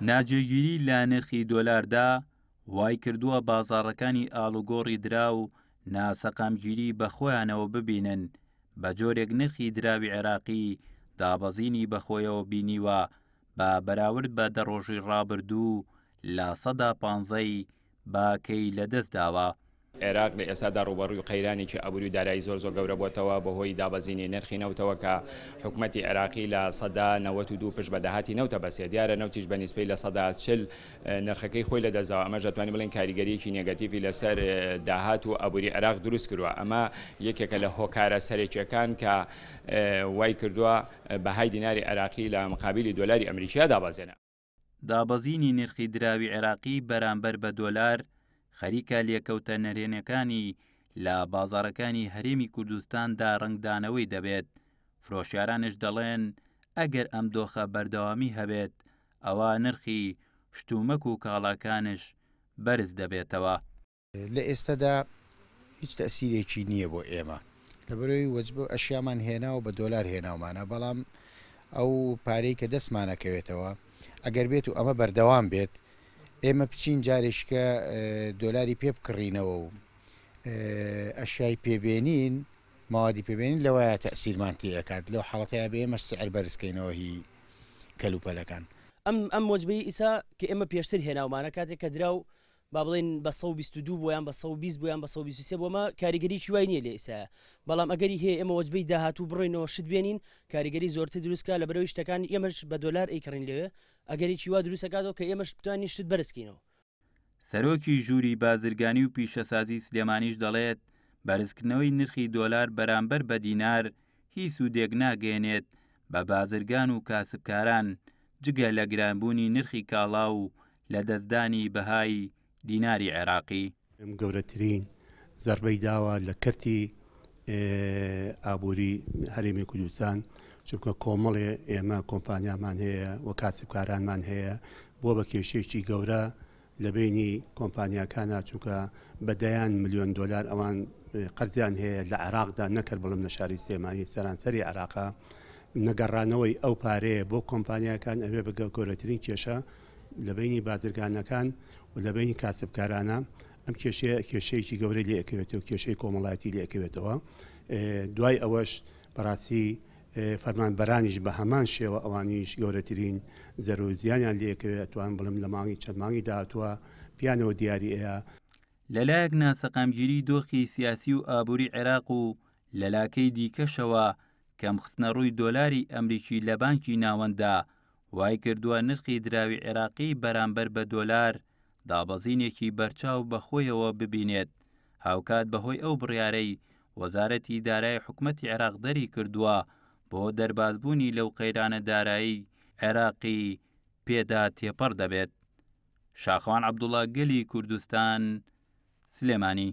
ناجێگیری لە نرخی دۆلاردا وای کردووە بازاڕەکانی ئاڵوگۆڕی درا و ناسەقامگیری بەخۆیانەوە ببینن بە جۆرێک نرخی دراوی عێراقی دابەزینی بەخۆیەوە بینیوە بە بەراورد بە دەڕۆژی ڕابردوو لە 15% باکەی لەدەست داوە. عێراق لە ئێستادا ڕوبەڕووی قەیرانێکی ئەبووری و دارایی زۆر گەورە بۆتەوە بەهۆی دابەزینی نرخی نەوتەوە کە حکوومەتی عێراقی لە 92 پشت بەداهاتی نەوتە بەسێ دیارە نەوتیش بە نیسبەی لە 140 نرخەکەی خۆی لەدەستداوە. ئەمەش دەتوانین بڵێن کاریگەریەکی نێگەتیڤی لەسەر داهات و ئەبووری عێراق دروست کردووە. ئەمە یەکێکە لە هۆکارە سەرێکیەکان کە وای کردووە بەهای دیناری عێراقی لە مقابلی دۆلاری ئەمریکا دابەزێنە. دابەزینی نرخی دراوی عێراقی بەرامبەر بە دۆلار خەریکە لێکەوتە نەرێنەکانی لە بازاڕەکانی هەرێمی کوردستاندا ڕنگدانەوەی دەبێت. فرۆشیارانش دەڵێن ئەگەر ئەم دۆخە بەردەوامی هەبێت ئەوە نرخی شتومەک و کاڵاکانش بەرز دەبێتەوە. لە ئێستادا هیچ تەسیرێکی نییە بۆ ئێمە لەبەرەوەی وەجبە ئەشیامان هێنا و بە دۆلار هێناومانە، بەڵام ئەو پارەی کە دەستمانەکەوێتەوە ئەگەر بێت و ئەمە بەردەوام بێت ئێمە بچین جارێشکە دۆلاری پێ بکڕینەوە و ئەشیای پێبێنین ماوادی پێبێنین لەوەیە تەسیرمان تێکات لەو حاڵەتەیە بێ ئێمە سعر بەرزکەینەوە هی کەلوپەلەکان. ئەم وەجبەی ئیسا کە ئێمە پێشتر هێناومانە کاتێک کە دراو با بڵێن بە 122 بۆیان بە 120 بۆیان بە 123 بۆمە کاریگەری وای نییە لێ ئێسا، بەڵام ئەگەری هەیە ئێمە وەجبەی داهاتوو بڕۆینەوە شت بێنین کاریگەری زۆرتر دروستکە لە بەرەوەی شتەکان ئێمەش بە دۆلار ئەیکڕین لێوێ ئەگەری چیوا دروستەکاتەوە کە ئێمەش بتوانین شت بەرزکەینەوە. سەرۆکی ژووری بازرگانی و پیشەسازی سلێمانیش دەڵێت بەرزکردنەوەی نرخی دۆلار بەرامبەر بە دینار هیچ سوودێک ناگەێنێت بە بازرگان و کاسبکاران جگە لە گرانبوونی نرخی کاڵا و لە دەستدانی بەهای دیناری عێراقی. گەورەترین زەربەی داوە لە کەرتی ئابووری هەرێمی کوردستان، چونکە کۆمەڵێ ئێمە کۆمپانیامان هەیە و کاسبکارانمان هەیە بۆ بە کێشەیەکی گەورە لە بینی کۆمپانیاکانە، چونکە بەدەیان ملیۆن دۆلار ئەوان قەرزیان هەیە لە عێراقدا نەکرد بڵم لە شاری سلێمانی سەرانسەری عێراقا نەگەڕانەوەی ئەو پارەیە بۆ کۆمپانیاکان ئەوێ بگە گەورەترین کێشە لە بینی بازرگانەکان و لە بینی کاسبکارانە. ئەم کێشەیەکی گەورەی لێکەوێتەوە و کێشەی کۆمەڵایەتی لێکەوێتەوە. دوای ئەوەش بەڕاستی فەرمانبەرانیش بە هەمان شێوە ئەوانیش گەورەترین زەرۆزیانیان لێکەوێت توان بڵم لە مانگی چەند مانگی داهاتووە پیانەوە دیاریەیە. لەلایەک ناسەقامگیری دۆخی سیاسی و ئابووری عێراق و لەلاکەی دیکەشەوە کەمخستنە ڕووی دۆلاری ئەمریکی لە بانکی ناوەنددا وای کردووە نرخی دراوی عێراقی بەرامبەر بە دۆلار دابەزینێکی بەرچاو بەخۆیەوە ببینێت. هاوکات بەهۆی ئەو بڕیارەی وەزارەتی دارایی حکوومەتی عێراق دەری کردووە بۆ دەربازبوونی لەو قەیرانە دارایی عێراقی پێدا تێپەڕ دەبێت. شاخەوان عەبدوڵڵا، گەلی کوردستان، سلێمانی.